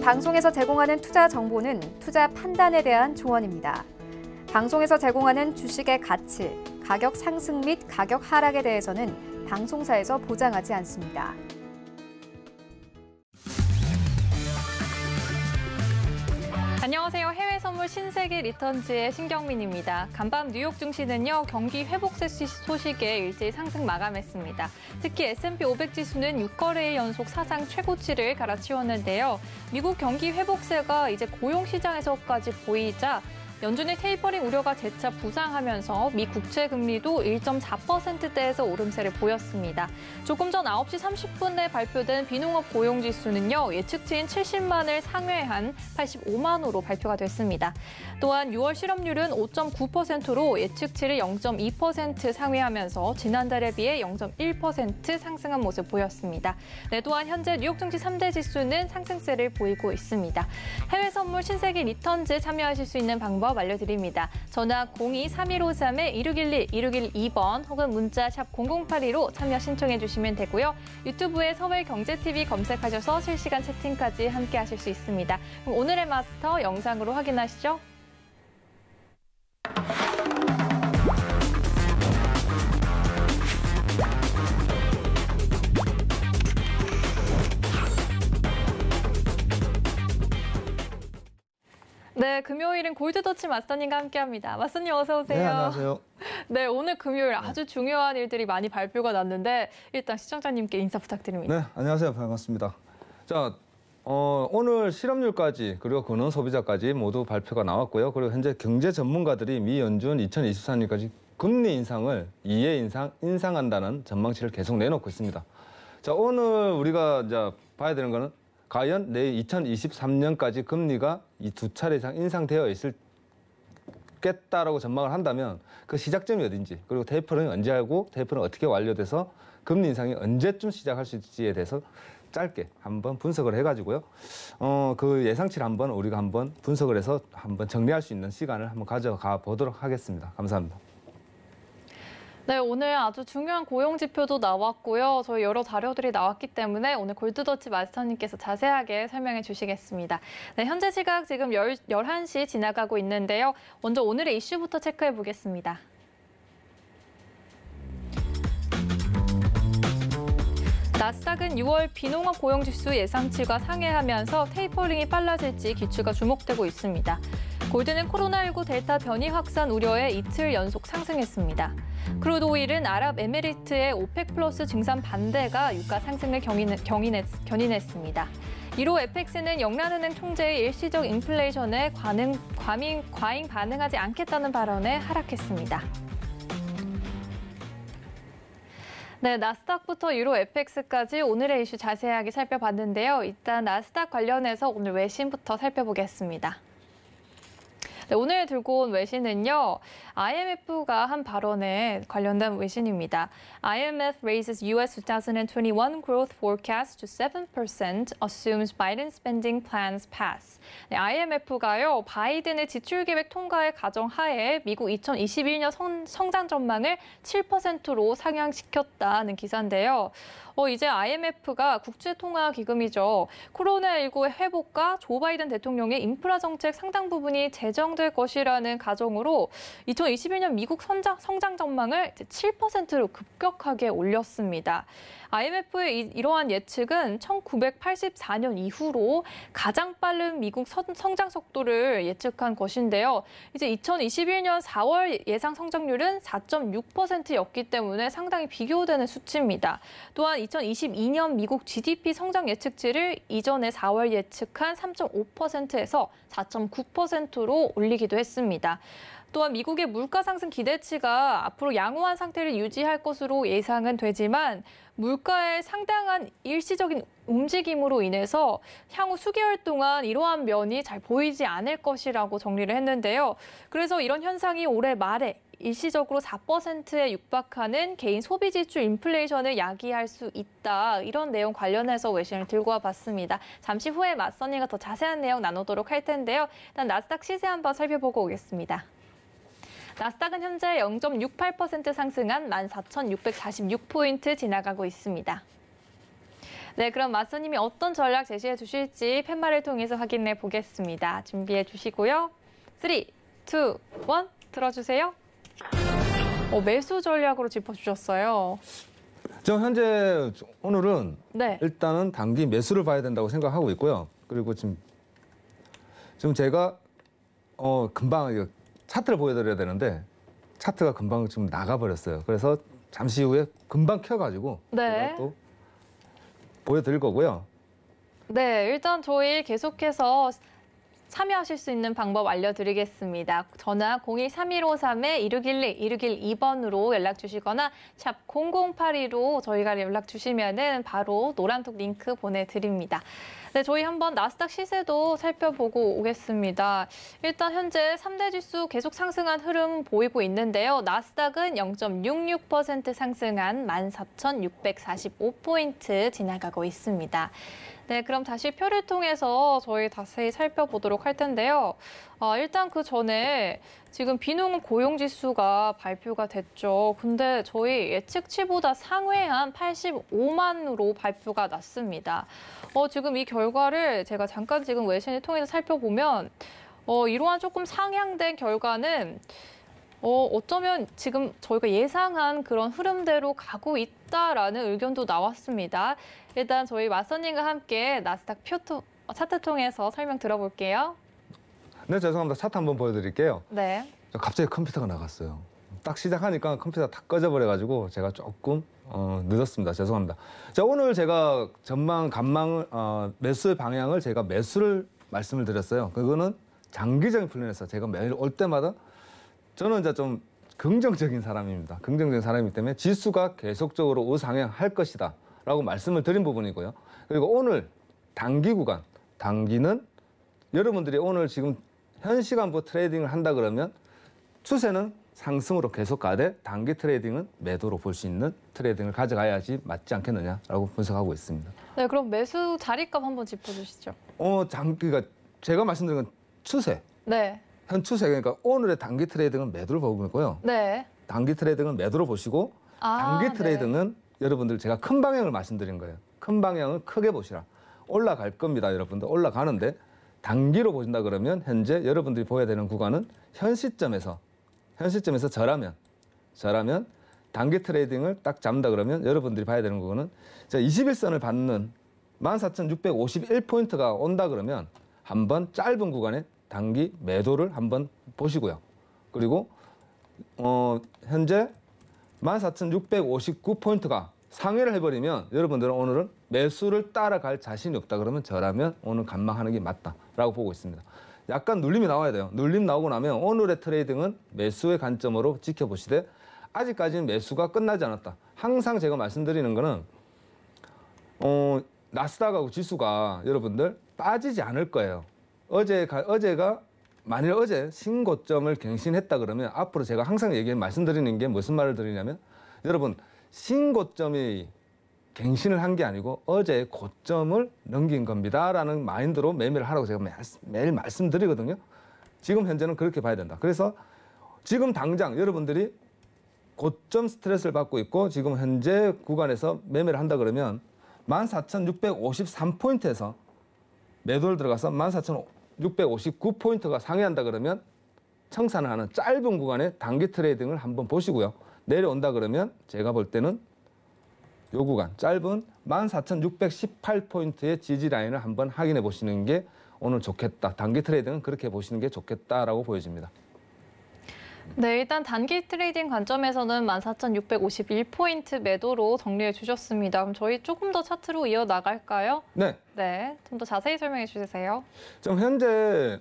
방송에서 제공하는 투자 정보는 투자 판단에 대한 조언입니다. 방송에서 제공하는 주식의 가치, 가격 상승 및 가격 하락에 대해서는 방송사에서 보장하지 않습니다. 안녕하세요. 해외 선물 신세계 리턴즈의 신경민입니다. 간밤 뉴욕 증시는요, 경기 회복세 소식에 일제히 상승 마감했습니다. 특히 S&P 500 지수는 6거래일 연속 사상 최고치를 갈아치웠는데요. 미국 경기 회복세가 이제 고용 시장에서까지 보이자 연준의 테이퍼링 우려가 재차 부상하면서 미 국채 금리도 1.4%대에서 오름세를 보였습니다. 조금 전 9시 30분에 발표된 비농업 고용지수는요, 예측치인 70만을 상회한 85만으로 발표가 됐습니다. 또한 6월 실업률은 5.9%로 예측치를 0.2% 상회하면서 지난달에 비해 0.1% 상승한 모습 보였습니다. 네, 또한 현재 뉴욕 증시 3대 지수는 상승세를 보이고 있습니다. 해외 선물 신세계 리턴즈 참여하실 수 있는 방법 알려드립니다. 전화 02-3153-1611, 1612번 혹은 문자 샵 0082로 참여 신청해 주시면 되고요. 유튜브에 서울경제TV 검색하셔서 실시간 채팅까지 함께 하실 수 있습니다. 그럼 오늘의 마스터 영상으로 확인하시죠. 네, 금요일은 골드더치 마스터님과 함께합니다. 마스터님 어서 오세요. 네, 안녕하세요. 네, 오늘 금요일 아주 중요한 일들이 많이 발표가 났는데 일단 시청자님께 인사 부탁드립니다. 네, 안녕하세요. 반갑습니다. 자, 오늘 실업률까지 그리고 근원 소비자까지 모두 발표가 나왔고요. 그리고 현재 경제 전문가들이 미 연준 2024년까지 금리 인상을 2회 인상한다는 전망치를 계속 내놓고 있습니다. 자, 오늘 우리가 이제 봐야 되는 거는 과연 내일 2023년까지 금리가 이 2차례 이상 인상되어 있겠다라고 전망을 한다면 그 시작점이 어딘지, 그리고 테이퍼링이 언제 하고 테이퍼링이 어떻게 완료돼서 금리 인상이 언제쯤 시작할 수 있을지에 대해서 짧게 한번 분석을 해가지고요. 그 예상치를 우리가 한번 분석을 해서 한번 정리할 수 있는 시간을 한번 가져가 보도록 하겠습니다. 감사합니다. 네, 오늘 아주 중요한 고용 지표도 나왔고요. 저희 여러 자료들이 나왔기 때문에 오늘 골드더치 마스터님께서 자세하게 설명해 주시겠습니다. 네, 현재 시각 지금 11시 지나가고 있는데요. 먼저 오늘의 이슈부터 체크해 보겠습니다. 나스닥은 6월 비농업 고용지수 예상치가 상회하면서 테이퍼링이 빨라질지 기추가 주목되고 있습니다. 골드는 코로나19 델타 변이 확산 우려에 이틀 연속 상승했습니다. 크루드 오일은 아랍에미리트의 오펙 플러스 증산 반대가 유가 상승을 견인했습니다. 이로 FX는 영란은행 총재의 일시적 인플레이션에 과잉 반응하지 않겠다는 발언에 하락했습니다. 네, 나스닥부터 유로 FX까지 오늘의 이슈 자세하게 살펴봤는데요. 일단 나스닥 관련해서 오늘 외신부터 살펴보겠습니다. 네, 오늘 들고 온 외신은요, IMF가 한 발언에 관련된 외신입니다. IMF raises US 2021 growth forecast to 7%, assumes Biden spending plans pass. 네, IMF가요, 바이든의 지출 계획 통과의 가정하에 미국 2021년 성장 전망을 7%로 상향시켰다는 기사인데요. 이제 IMF가 국제통화기금이죠. 코로나19의 회복과 조 바이든 대통령의 인프라 정책 상당 부분이 재정될 것이라는 가정으로 2021년 미국 성장 전망을 7%로 급격하게 올렸습니다. IMF의 이러한 예측은 1984년 이후로 가장 빠른 미국 성장 속도를 예측한 것인데요. 이제 2021년 4월 예상 성장률은 4.6%였기 때문에 상당히 비교되는 수치입니다. 또한 2022년 미국 GDP 성장 예측치를 이전에 4월 예측한 3.5%에서 4.9%로 올리기도 했습니다. 또한 미국의 물가 상승 기대치가 앞으로 양호한 상태를 유지할 것으로 예상은 되지만 물가의 상당한 일시적인 움직임으로 인해서 향후 수개월 동안 이러한 면이 잘 보이지 않을 것이라고 정리를 했는데요. 그래서 이런 현상이 올해 말에 일시적으로 4%에 육박하는 개인 소비 지출 인플레이션을 야기할 수 있다. 이런 내용 관련해서 외신을 들고 와봤습니다. 잠시 후에 맞선이가 더 자세한 내용 나누도록 할 텐데요. 일단 나스닥 시세 한번 살펴보고 오겠습니다. 나스닥은 현재 0.68% 상승한 14,646포인트 지나가고 있습니다. 네, 그럼 맞서님이 어떤 전략 제시해 주실지 팻말을 통해서 확인해 보겠습니다. 준비해 주시고요. 3, 2, 1 들어주세요. 매수 전략으로 짚어주셨어요. 저 현재 오늘은 네. 일단은 단기 매수를 봐야 된다고 생각하고 있고요. 그리고 지금 제가 금방 이거 차트를 보여드려야 되는데 차트가 금방 지금 나가버렸어요. 그래서 잠시 후에 금방 켜가지고 네. 제가 또 보여드릴 거고요. 네, 일단 저희 계속해서 참여하실 수 있는 방법 알려드리겠습니다. 전화 02-3153-2612번으로 연락 주시거나 샵 0082로 저희가 연락 주시면은 바로 노란톡 링크 보내드립니다. 네, 저희 한번 나스닥 시세도 살펴보고 오겠습니다. 일단 현재 3대 지수 계속 상승한 흐름 보이고 있는데요. 나스닥은 0.66% 상승한 14,645포인트 지나가고 있습니다. 네, 그럼 다시 표를 통해서 저희 자세히 살펴보도록 할 텐데요. 일단 그 전에 지금 비농업 고용지수가 발표가 됐죠. 근데 저희 예측치보다 상회한 85만으로 발표가 났습니다. 지금 이 결과를 제가 잠깐 지금 외신을 통해서 살펴보면 이러한 조금 상향된 결과는 어쩌면 지금 저희가 예상한 그런 흐름대로 가고 있다라는 의견도 나왔습니다. 일단 저희 맞선님과 함께 나스닥 차트 통해서 설명 들어볼게요. 네, 죄송합니다. 차트 한번 보여드릴게요. 네. 갑자기 컴퓨터가 나갔어요. 딱 시작하니까 컴퓨터가 다 꺼져버려가지고 제가 조금 늦었습니다. 죄송합니다. 자, 오늘 제가 매수의 방향을 제가 매수를 말씀을 드렸어요. 그거는 장기적인 플랜에서 제가 매일 올 때마다 저는 이제 좀 긍정적인 사람입니다. 긍정적인 사람이기 때문에 지수가 계속적으로 우상향할 것이다 라고 말씀을 드린 부분이고요. 그리고 오늘 단기 구간, 단기는 여러분들이 오늘 지금 현 시간부터 트레이딩을 한다 그러면 추세는 상승으로 계속 가되 단기 트레이딩은 매도로 볼 수 있는 트레이딩을 가져가야지 맞지 않겠느냐라고 분석하고 있습니다. 네, 그럼 매수 자리값 한번 짚어주시죠. 그러니까 제가 말씀드린 건 추세. 네. 현 추세, 그러니까 오늘의 단기 트레이딩은 매도를 보고 있고요. 네. 단기 트레이딩은 매도로 보시고 단기 트레이딩은 여러분들 제가 큰 방향을 말씀드린 거예요. 큰 방향을 크게 보시라. 올라갈 겁니다, 여러분들. 올라가는데 단기로 보신다 그러면 현재 여러분들이 보여야 되는 구간은 현 시점에서 저라면 단기 트레이딩을 딱 잡는다 그러면 여러분들이 봐야 되는 구간은 21선을 받는 14,651포인트가 온다 그러면 한번 짧은 구간에 단기 매도를 한번 보시고요. 그리고 현재 14,659포인트가 상회를 해버리면 여러분들은 오늘은 매수를 따라갈 자신이 없다 그러면 저라면 오늘 관망하는 게 맞다라고 보고 있습니다. 약간 눌림이 나와야 돼요. 눌림 나오고 나면 오늘의 트레이딩은 매수의 관점으로 지켜보시되 아직까지는 매수가 끝나지 않았다. 항상 제가 말씀드리는 거는 나스닥하고 지수가 여러분들 빠지지 않을 거예요. 어제가 만일 어제 신고점을 갱신했다 그러면 앞으로 제가 항상 말씀드리는 게 무슨 말을 드리냐면 여러분 신고점이 갱신을 한 게 아니고 어제 고점을 넘긴 겁니다라는 마인드로 매매를 하라고 제가 매일 말씀드리거든요. 지금 현재는 그렇게 봐야 된다. 그래서 지금 당장 여러분들이 고점 스트레스를 받고 있고 지금 현재 구간에서 매매를 한다 그러면 14,653포인트에서 매도를 들어가서 14,659포인트가 상회한다 그러면 청산을 하는 짧은 구간의 단기 트레이딩을 한번 보시고요. 내려온다 그러면 제가 볼 때는 요 구간 짧은 14,618포인트의 지지 라인을 한번 확인해 보시는 게 오늘 좋겠다. 단기 트레이딩은 그렇게 보시는 게 좋겠다라고 보여집니다. 네, 일단 단기 트레이딩 관점에서는 14,651포인트 매도로 정리해 주셨습니다. 그럼 저희 조금 더 차트로 이어나갈까요? 네. 네, 좀 더 자세히 설명해 주세요. 지금 현재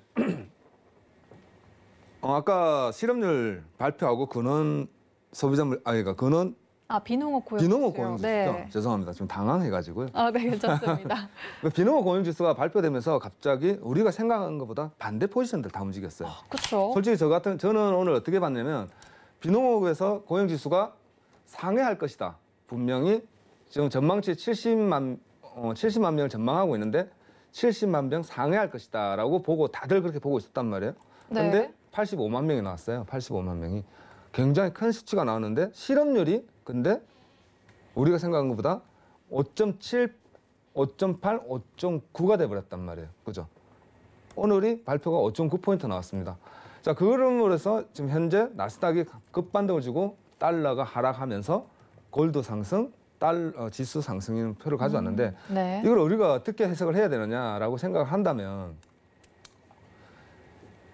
아까 실업률 발표하고 근원 소비자물 근원 비농업 고용지수요. 비농업 고용지수죠. 네. 죄송합니다. 좀 당황해가지고요. 네, 괜찮습니다. 비농업 고용지수가 발표되면서 갑자기 우리가 생각한 것보다 반대 포지션들 다 움직였어요. 그렇죠. 솔직히 저는 오늘 어떻게 봤냐면 비농업에서 고용지수가 상회할 것이다. 분명히 지금 전망치 70만 명을 전망하고 있는데 70만 명 상회할 것이다라고 보고 다들 그렇게 보고 있었단 말이에요. 그런데 네. 85만 명이 나왔어요. 85만 명이. 굉장히 큰 수치가 나왔는데 실업률이 근데 우리가 생각한 것보다 5.8, 5.9가 돼버렸단 말이에요. 그죠? 오늘이 발표가 5.9포인트 나왔습니다. 자, 그러므로 해서 지금 현재 나스닥이 급반등을 주고 달러가 하락하면서 골드 상승, 지수 상승인 표를 가져왔는데 네. 이걸 우리가 어떻게 해석을 해야 되느냐라고 생각을 한다면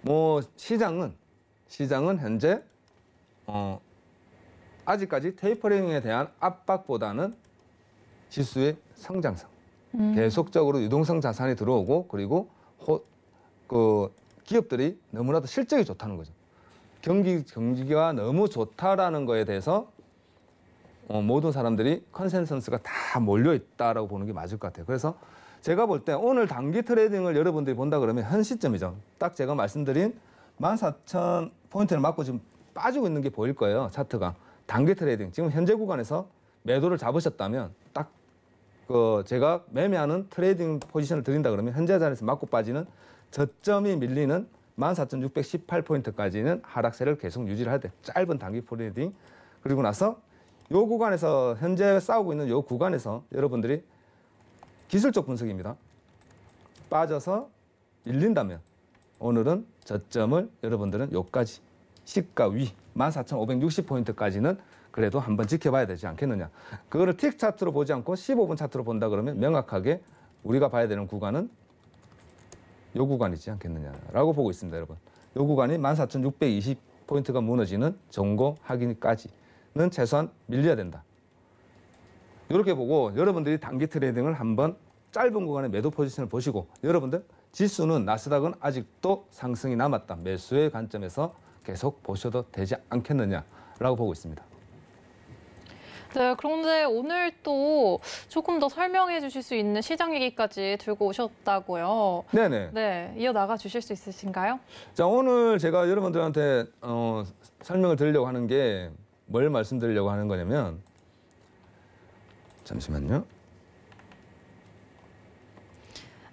뭐 시장은 현재 아직까지 테이퍼링에 대한 압박보다는 지수의 성장성, 계속적으로 유동성 자산이 들어오고 그리고 기업들이 너무나도 실적이 좋다는 거죠. 경기가 너무 좋다라는 거에 대해서 모든 사람들이 컨센서스가 다 몰려 있다라고 보는 게 맞을 것 같아요. 그래서 제가 볼 때 오늘 단기 트레이딩을 여러분들이 본다 그러면 현 시점이죠. 딱 제가 말씀드린 14,000포인트를 맞고 지금 빠지고 있는 게 보일 거예요. 차트가. 단기 트레이딩. 지금 현재 구간에서 매도를 잡으셨다면 딱 제가 매매하는 트레이딩 포지션을 드린다 그러면 현재 자리에서 맞고 빠지는 저점이 밀리는 14,618포인트까지는 하락세를 계속 유지를 해야 돼. 짧은 단기 트레이딩. 그리고 나서 이 구간에서 현재 싸우고 있는 이 구간에서 여러분들이 기술적 분석입니다. 빠져서 밀린다면 오늘은 저점을 여러분들은 여기까지 시가 위 14,560포인트까지는 그래도 한번 지켜봐야 되지 않겠느냐. 그거를 틱 차트로 보지 않고 15분 차트로 본다 그러면 명확하게 우리가 봐야 되는 구간은 이 구간이지 않겠느냐라고 보고 있습니다, 여러분. 이 구간이 14,620포인트가 무너지는 정고 확인까지는 최소한 밀려야 된다. 이렇게 보고 여러분들이 단기 트레이딩을 한번 짧은 구간의 매도 포지션을 보시고 여러분들 지수는 나스닥은 아직도 상승이 남았다. 매수의 관점에서 계속 보셔도 되지 않겠느냐라고 보고 있습니다. 네, 그런데 오늘 또 조금 더 설명해 주실 수 있는 시장 얘기까지 들고 오셨다고요. 네네. 네, 이어나가 주실 수 있으신가요? 자, 오늘 제가 여러분들한테 설명을 드리려고 하는 게 뭘 말씀드리려고 하는 거냐면 잠시만요.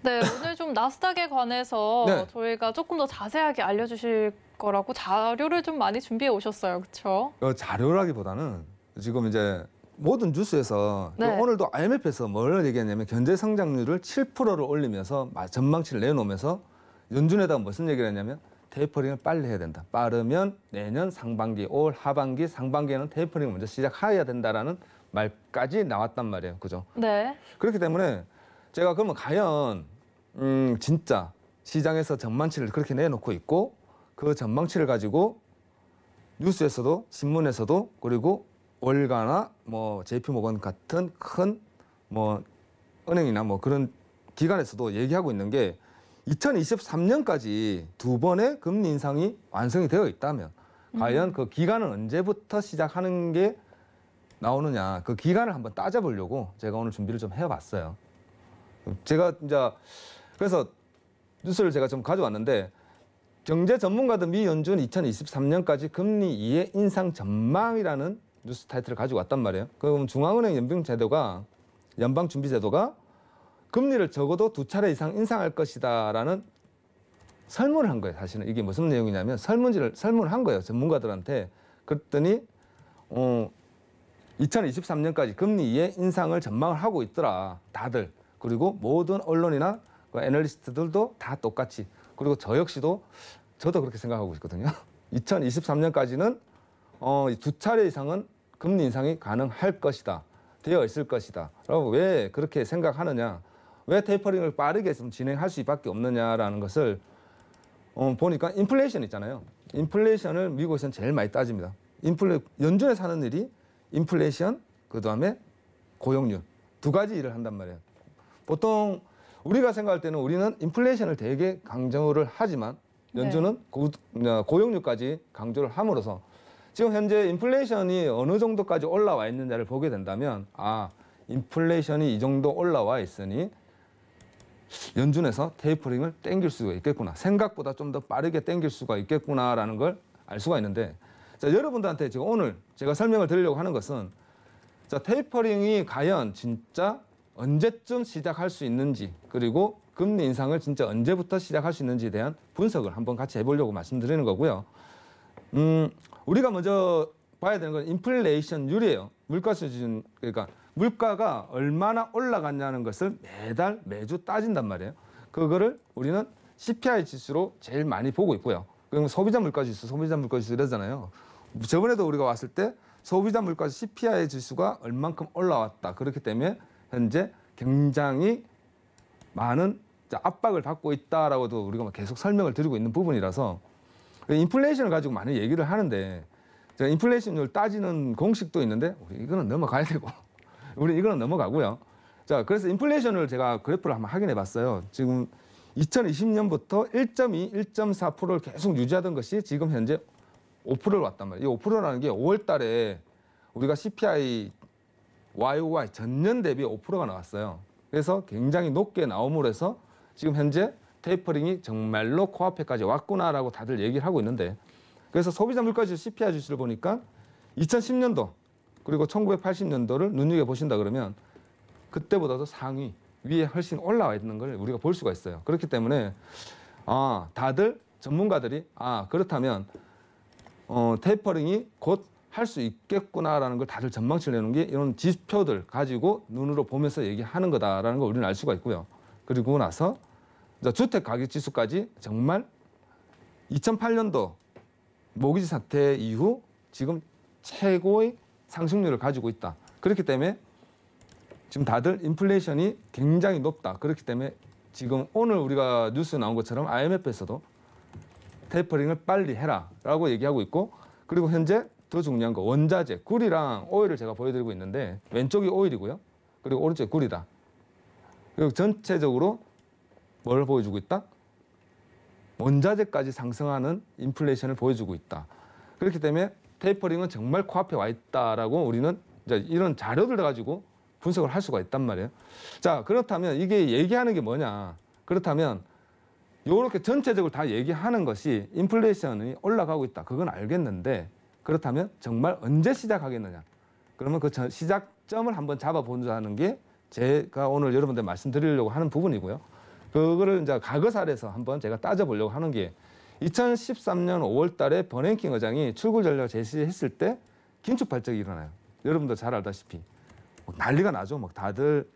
네, 오늘 좀 나스닥에 관해서 네. 저희가 조금 더 자세하게 알려주실 거라고 자료를 좀 많이 준비해 오셨어요, 그렇죠? 자료라기보다는 지금 이제 모든 뉴스에서 네. 오늘도 IMF에서 뭘 얘기했냐면 경제 성장률을 7%를 올리면서 전망치를 내놓으면서 연준에다가 무슨 얘기를 했냐면 테이퍼링을 빨리 해야 된다. 빠르면 내년 상반기, 올 하반기, 상반기에는 테이퍼링을 먼저 시작해야 된다라는 말까지 나왔단 말이에요. 그죠? 네. 그렇기 때문에 제가 그러면 과연 진짜 시장에서 전망치를 그렇게 내놓고 있고 그 전망치를 가지고 뉴스에서도 신문에서도 그리고 월가나 뭐 JP모건 같은 큰 뭐 은행이나 뭐 그런 기관에서도 얘기하고 있는 게 2023년까지 2번의 금리 인상이 완성이 되어 있다면 과연 그 기간은 언제부터 시작하는 게 나오느냐 그 기간을 한번 따져보려고 제가 오늘 준비를 좀 해봤어요. 제가 이제 그래서 뉴스를 제가 좀 가져왔는데 경제 전문가들 미 연준 2023년까지 금리 2의 인상 전망이라는 뉴스 타이틀을 가지고 왔단 말이에요. 그럼 중앙은행 연방준비제도가 금리를 적어도 2차례 이상 인상할 것이다라는 설문을 한 거예요. 사실은 이게 무슨 내용이냐면 설문을 한 거예요. 전문가들한테. 그랬더니 2023년까지 금리 2의 인상을 전망을 하고 있더라. 다들. 그리고 모든 언론이나 애널리스트들도 다 똑같이. 그리고 저 역시도 저도 그렇게 생각하고 있거든요. 2023년까지는 2차례 이상은 금리 인상이 가능할 것이다. 되어 있을 것이다. 라고 왜 그렇게 생각하느냐. 왜 테이퍼링을 빠르게 좀 진행할 수밖에 없느냐라는 것을 보니까 인플레이션 있잖아요. 인플레이션을 미국에서는 제일 많이 따집니다. 연준에서 하는 일이 인플레이션, 그다음에 고용률 두 가지 일을 한단 말이에요. 보통 우리가 생각할 때는 우리는 인플레이션을 되게 강조를 하지만 연준은 고용률까지 강조를 함으로써 지금 현재 인플레이션이 어느 정도까지 올라와 있는지를 보게 된다면 인플레이션이 이 정도 올라와 있으니 연준에서 테이퍼링을 땡길 수가 있겠구나. 생각보다 좀 더 빠르게 땡길 수가 있겠구나라는 걸 알 수가 있는데 자, 여러분들한테 지금 오늘 제가 설명을 드리려고 하는 것은 자, 테이퍼링이 과연 진짜 언제쯤 시작할 수 있는지 그리고 금리 인상을 진짜 언제부터 시작할 수 있는지에 대한 분석을 한번 같이 해보려고 말씀드리는 거고요. 우리가 먼저 봐야 되는 건 인플레이션율이에요. 물가 수준, 그러니까 물가가 얼마나 올라갔냐는 것을 매달 매주 따진단 말이에요. 그거를 우리는 CPI 지수로 제일 많이 보고 있고요. 그럼 소비자 물가 지수 이러잖아요. 저번에도 우리가 왔을 때 소비자 물가 CPI 지수가 얼만큼 올라왔다. 그렇기 때문에 현재 굉장히 많은 압박을 받고 있다라고도 우리가 계속 설명을 드리고 있는 부분이라서 인플레이션을 가지고 많이 얘기를 하는데 제가 인플레이션을 따지는 공식도 있는데 이거는 넘어가야 되고 우리 이거는 넘어가고요. 자, 그래서 인플레이션을 제가 그래프를 한번 확인해 봤어요. 지금 2020년부터 1.2, 1.4%를 계속 유지하던 것이 지금 현재 5%를 왔단 말이에요. 이 5%라는 게 5월 달에 우리가 CPI YOY 전년 대비 5%가 나왔어요. 그래서 굉장히 높게 나옴으로 해서 지금 현재 테이퍼링이 정말로 코앞에까지 왔구나라고 다들 얘기를 하고 있는데 그래서 소비자 물가지수 CPI 지수를 보니까 2010년도 그리고 1980년도를 눈여겨보신다 그러면 그때보다도 상위, 위에 훨씬 올라와 있는 걸 우리가 볼 수가 있어요. 그렇기 때문에 다들 전문가들이 그렇다면 테이퍼링이 곧 할 수 있겠구나라는 걸 다들 전망치를 내놓은 게 이런 지표들 가지고 눈으로 보면서 얘기하는 거다라는 걸 우리는 알 수가 있고요. 그리고 나서 주택 가격 지수까지 정말 2008년도 모기지 사태 이후 지금 최고의 상승률을 가지고 있다. 그렇기 때문에 지금 다들 인플레이션이 굉장히 높다. 그렇기 때문에 지금 오늘 우리가 뉴스에 나온 것처럼 IMF에서도 테이퍼링을 빨리 해라라고 얘기하고 있고 그리고 현재 더 중요한 거 원자재, 굴이랑 오일을 제가 보여드리고 있는데 왼쪽이 오일이고요. 그리고 오른쪽이 굴이다. 그리고 전체적으로 뭘 보여주고 있다? 원자재까지 상승하는 인플레이션을 보여주고 있다. 그렇기 때문에 테이퍼링은 정말 코앞에 와 있다라고 우리는 이제 이런 자료들 가지고 분석을 할 수가 있단 말이에요. 자, 그렇다면 이게 얘기하는 게 뭐냐? 그렇다면 이렇게 전체적으로 다 얘기하는 것이 인플레이션이 올라가고 있다. 그건 알겠는데 그렇다면 정말 언제 시작하겠느냐? 그러면 그 시작점을 한번 잡아보자는 게 제가 오늘 여러분들 말씀드리려고 하는 부분이고요. 그거를 이제 과거 사례에서 한번 제가 따져보려고 하는 게 2013년 5월 달에 버냉킹 의장이 출구 전략을 제시했을 때 긴축 발작이 일어나요. 여러분들 잘 알다시피 난리가 나죠. 막 다들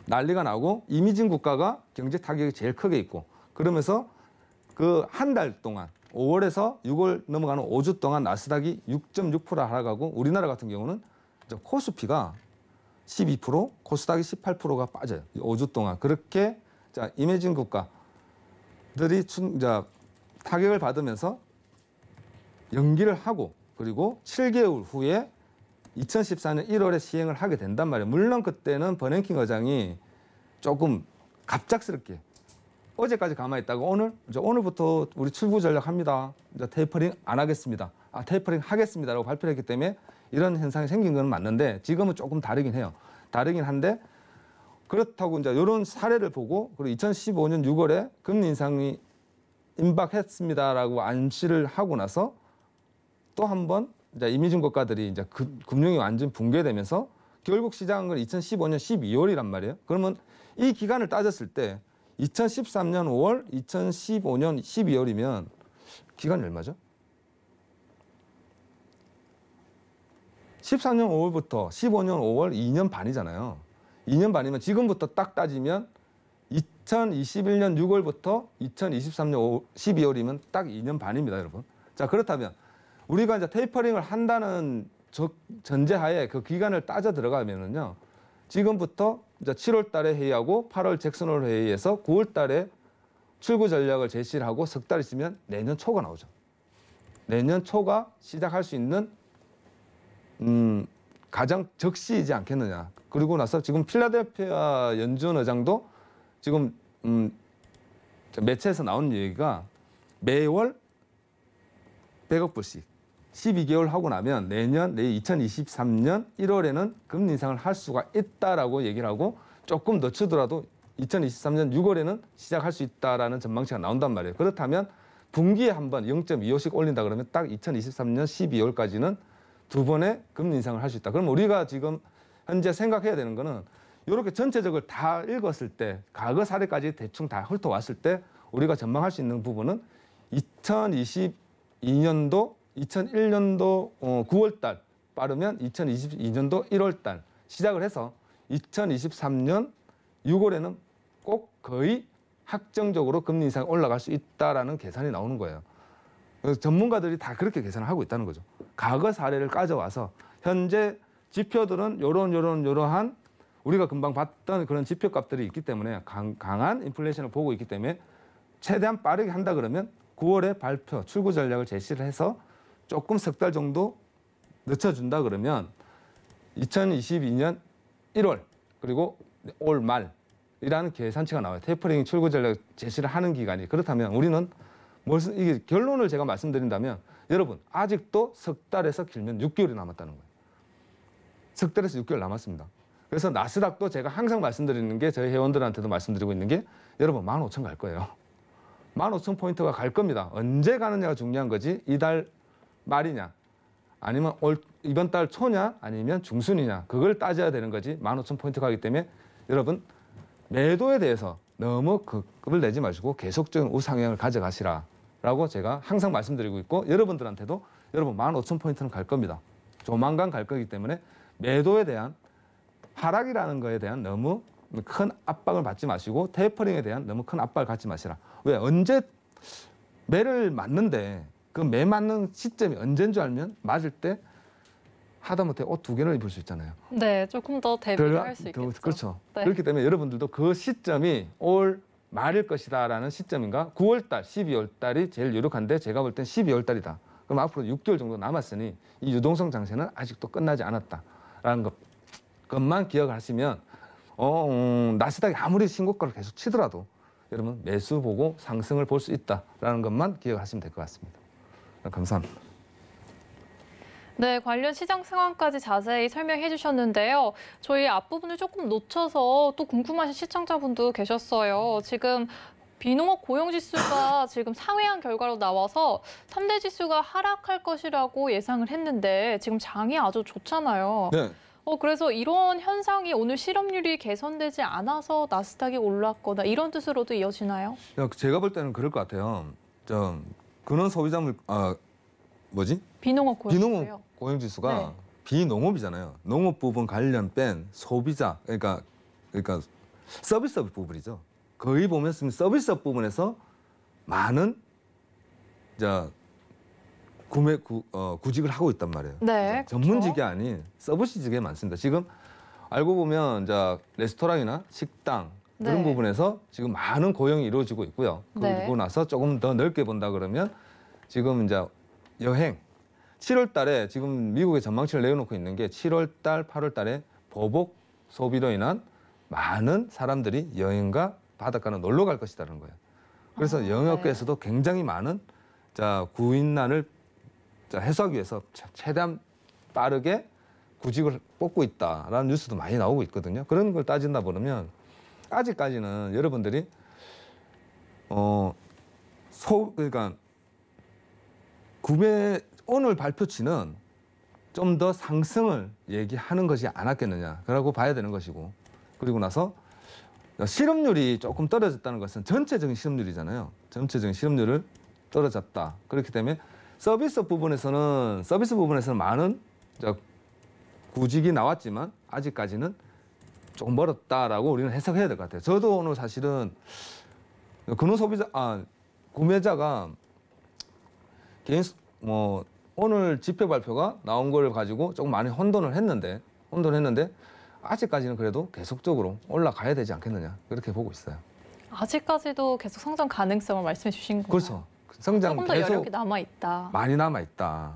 난리가 나고 이미진 국가가 경제 타격이 제일 크게 있고 그러면서 그 한 달 동안 5월에서 6월 넘어가는 5주 동안 나스닥이 6.6% 하락하고 우리나라 같은 경우는 코스피가 12%, 코스닥이 18%가 빠져요. 5주 동안. 그렇게 이미진 국가들이 타격을 받으면서 연기를 하고 그리고 7개월 후에 2014년 1월에 시행을 하게 된단 말이에요. 물론 그때는 버냉킹 의장이 조금 갑작스럽게 어제까지 가만히 있다가 오늘부터 우리 출구 전략합니다. 테이퍼링 안 하겠습니다. 테이퍼링 하겠습니다라고 발표를 했기 때문에 이런 현상이 생긴 건 맞는데 지금은 조금 다르긴 해요. 다르긴 한데 그렇다고 이제 이런 사례를 보고 그리고 2015년 6월에 금리 인상이 임박했습니다라고 암시를 하고 나서 또 한 번 이미진 국가들이 이제 금융이 완전 붕괴되면서 결국 시작한 2015년 12월이란 말이에요. 그러면 이 기간을 따졌을 때 2013년 5월, 2015년 12월이면 기간이 얼마죠? 13년 5월부터 15년 5월 2년 반이잖아요. 2년 반이면 지금부터 딱 따지면 2021년 6월부터 2023년 12월이면 딱 2년 반입니다, 여러분. 자, 그렇다면 우리가 이제 테이퍼링을 한다는 전제하에 그 기간을 따져 들어가면은요. 지금부터 이제 7월 달에 회의하고 8월 잭슨홀 회의에서 9월 달에 출구 전략을 제시를 하고 석 달 있으면 내년 초가 나오죠. 내년 초가 시작할 수 있는 가장 적시이지 않겠느냐. 그리고 나서 지금 필라델피아 연준 의장도 지금 매체에서 나온 얘기가 매월 100억 불씩 12개월 하고 나면 내년 2023년 1월에는 금리 인상을 할 수가 있다라고 얘기를 하고 조금 늦추더라도 2023년 6월에는 시작할 수 있다라는 전망치가 나온단 말이에요. 그렇다면 분기에 한번 0.25씩 올린다 그러면 딱 2023년 12월까지는 두 번의 금리 인상을 할 수 있다. 그럼 우리가 지금 현재 생각해야 되는 거는 이렇게 전체적으로 다 읽었을 때 과거 사례까지 대충 다 훑어왔을 때 우리가 전망할 수 있는 부분은 2022년도 2001년도 9월 달 빠르면 2022년도 1월 달 시작을 해서 2023년 6월에는 꼭 거의 확정적으로 금리 인상이 올라갈 수 있다라는 계산이 나오는 거예요. 그래서 전문가들이 다 그렇게 계산을 하고 있다는 거죠. 과거 사례를 가져와서 현재 지표들은 요러한 우리가 금방 봤던 그런 지표값들이 있기 때문에 강한 인플레이션을 보고 있기 때문에 최대한 빠르게 한다 그러면 9월에 발표, 출구 전략을 제시를 해서 조금 석 달 정도 늦춰준다 그러면 2022년 1월 그리고 올 말이라는 계산치가 나와요. 테이퍼링 출구 전략 제시를 하는 기간이. 그렇다면 우리는 이게 결론을 제가 말씀드린다면 여러분 아직도 석 달에서 길면 6개월이 남았다는 거예요. 석 달에서 6개월 남았습니다. 그래서 나스닥도 제가 항상 말씀드리는 게 저희 회원들한테도 말씀드리고 있는 게 여러분 15,000 갈 거예요. 15,000포인트가 갈 겁니다. 언제 가느냐가 중요한 거지 이달 말이냐 아니면 이번 달 초냐 아니면 중순이냐 그걸 따져야 되는 거지 15,000포인트 가기 때문에 여러분 매도에 대해서 너무 급을 내지 마시고 계속적인 우상향을 가져가시라라고 제가 항상 말씀드리고 있고 여러분들한테도 여러분 15,000포인트는 갈 겁니다. 조만간 갈 거기 때문에 매도에 대한 하락이라는 거에 대한 너무 큰 압박을 받지 마시고 테이퍼링에 대한 너무 큰 압박을 갖지 마시라. 왜? 언제 매를 맞는데 그 매 맞는 시점이 언제인 줄 알면 맞을 때 하다못해 옷 2개를 입을 수 있잖아요. 네, 조금 더 대비를 할 수 있겠죠. 그렇죠. 네. 그렇기 때문에 여러분들도 그 시점이 올 말일 것이다라는 시점인가 9월 달, 12월 달이 제일 유력한데 제가 볼 땐 12월 달이다. 그럼 앞으로 6개월 정도 남았으니 이 유동성 장세는 아직도 끝나지 않았다라는 것만 기억하시면 나스닥이 아무리 신고가를 계속 치더라도 여러분 매수 보고 상승을 볼 수 있다라는 것만 기억하시면 될 것 같습니다. 감사합니다. 네, 관련 시장 상황까지 자세히 설명해 주셨는데요. 저희 앞부분을 조금 놓쳐서 또 궁금하신 시청자분도 계셨어요. 지금 비농업 고용지수가 지금 상회한 결과로 나와서 3대 지수가 하락할 것이라고 예상을 했는데 지금 장이 아주 좋잖아요. 네. 그래서 이런 현상이 오늘 실업률이 개선되지 않아서 나스닥이 올랐거나 이런 뜻으로도 이어지나요? 제가 볼 때는 그럴 것 같아요. 근원 소비자물 비농업 고용지수요. 비농업 고용지수가 네. 비농업이잖아요. 농업 부분 관련 뺀 소비자 그러니까 서비스업 부분이죠. 거의 보면 서비스업 부분에서 많은 구직을 하고 있단 말이에요. 네, 전문직이 아닌 서비스직에 많습니다. 지금 알고 보면 레스토랑이나 식당 그런 네. 부분에서 지금 많은 고용이 이루어지고 있고요. 네. 그리고 나서 조금 더 넓게 본다 그러면 지금 여행 7월 달에 지금 미국의 전망치를 내어놓고 있는 게 7월 달, 8월 달에 보복 소비로 인한 많은 사람들이 여행과 바닷가는 놀러 갈 것이라는 거예요. 그래서 영역에서도 굉장히 많은 구인난을 해소하기 위해서 최대한 빠르게 구직을 뽑고 있다라는 뉴스도 많이 나오고 있거든요. 그런 걸 따진다 보면 아직까지는 여러분들이 그러니까 오늘 발표치는 좀 더 상승을 얘기하는 것이 않았겠느냐라고 봐야 되는 것이고 그리고 나서 실업률이 조금 떨어졌다는 것은 전체적인 실업률이잖아요. 전체적인 실업률을 떨어졌다. 그렇기 때문에 서비스 부분에서는 많은 구직이 나왔지만 아직까지는 조금 멀었다라고 우리는 해석해야 될 것 같아요. 저도 오늘 사실은 구매자가 오늘 지표 발표가 나온 걸 가지고 조금 많이 혼돈을 했는데 아직까지는 그래도 계속적으로 올라가야 되지 않겠느냐 그렇게 보고 있어요. 아직까지도 계속 성장 가능성을 말씀해 주신 거예요. 그렇죠. 성장 조금 더 계속 여력이 남아 있다. 많이 남아 있다.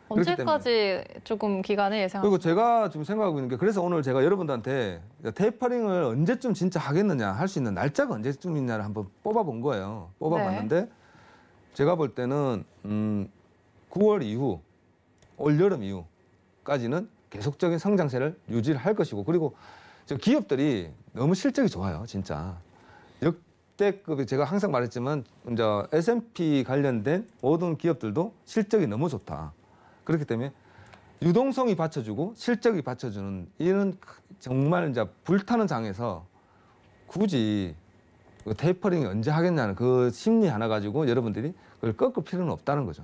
언제까지 조금 기간을 예상하세요? 그리고 제가 지금 생각하고 있는 게 그래서 오늘 제가 여러분들한테 테이퍼링을 언제쯤 진짜 하겠느냐 할 수 있는 날짜가 언제쯤이냐를 한번 뽑아본 거예요. 뽑아봤는데 제가 볼 때는 9월 이후 올 여름 이후까지는 계속적인 성장세를 유지를 할 것이고 그리고 기업들이 너무 실적이 좋아요. 진짜 역대급 제가 항상 말했지만 S&P 관련된 모든 기업들도 실적이 너무 좋다. 그렇기 때문에 유동성이 받쳐주고 실적이 받쳐주는 이런 정말 불타는 장에서 굳이 테이퍼링이 언제 하겠냐는 그 심리 하나 가지고 여러분들이 그걸 꺾을 필요는 없다는 거죠.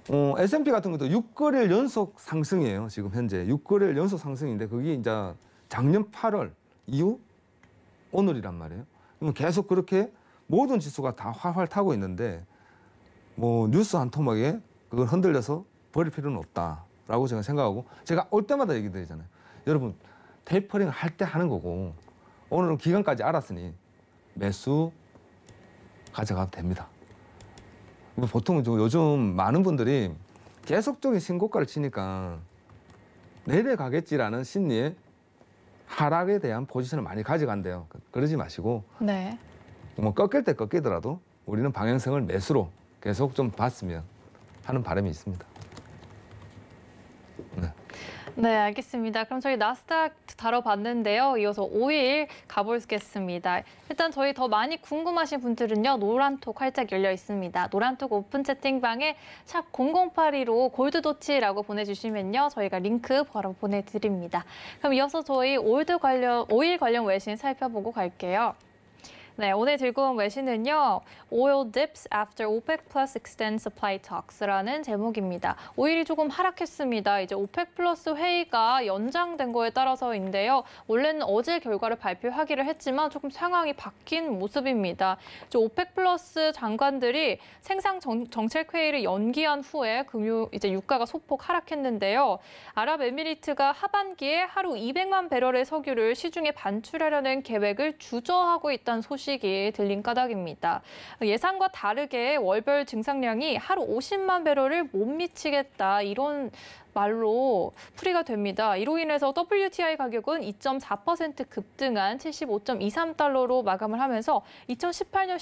S&P 같은 것도 6거래일 연속 상승이에요. 지금 현재 6거래일 연속 상승인데 그게 이제 작년 8월 이후 오늘이란 말이에요. 그러면 계속 그렇게 모든 지수가 다 활활 타고 있는데 뭐 뉴스 한 토막에 그걸 흔들려서 버릴 필요는 없다라고 제가 생각하고 제가 올 때마다 얘기 드리잖아요. 여러분 테이퍼링 할 때 하는 거고 오늘은 기간까지 알았으니 매수 가져가도 됩니다. 보통 요즘 많은 분들이 계속적인 신고가를 치니까 내려가겠지라는 심리에 하락에 대한 포지션을 많이 가져간대요. 그러지 마시고 네. 뭐 꺾일 때 꺾이더라도 우리는 방향성을 매수로 계속 좀 봤으면 하는 바람이 있습니다. 네, 알겠습니다. 그럼 저희 나스닥 다뤄봤는데요. 이어서 5일 가보겠습니다. 일단 저희 더 많이 궁금하신 분들은요. 노란톡 활짝 열려 있습니다. 노란톡 오픈 채팅방에 샵 0082로 골드도치라고 보내주시면요. 저희가 링크 바로 보내드립니다. 그럼 이어서 저희 5일 관련 외신 살펴보고 갈게요. 네, 오늘 들고 온 외신은요. Oil dips after OPEC plus extend supply talks라는 제목입니다. 오일이 조금 하락했습니다. 이제 OPEC 플러스 회의가 연장된 거에 따라서인데요. 원래는 어제 결과를 발표하기로 했지만 조금 상황이 바뀐 모습입니다. 이제 OPEC 플러스 장관들이 생산 정책 회의를 연기한 후에 이제 유가가 소폭 하락했는데요. 아랍에미리트가 하반기에 하루 200만 배럴의 석유를 시중에 반출하려는 계획을 주저하고 있다는 소식이 들린 까닭입니다. 예상과 다르게 월별 증상량이 하루 50만 배럴을 못 미치겠다 이런 말로 풀이가 됩니다. 이로 인해서 WTI 가격은 2.4% 급등한 75.23달러로 마감을 하면서 2018년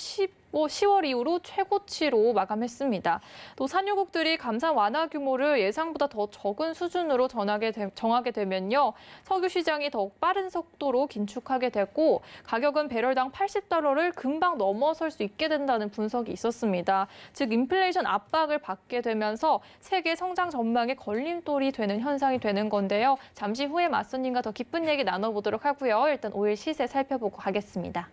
10월 이후로 최고치로 마감했습니다. 또 산유국들이 감산 완화 규모를 예상보다 더 적은 수준으로 정하게 되면요. 석유 시장이 더욱 빠른 속도로 긴축하게 됐고 가격은 배럴당 80달러를 금방 넘어설 수 있게 된다는 분석이 있었습니다. 즉 인플레이션 압박을 받게 되면서 세계 성장 전망에 걸림돌이 되는 현상이 되는 건데요. 잠시 후에 맞선님과 더 깊은 얘기 나눠보도록 하고요. 일단 오일 시세 살펴보고 가겠습니다.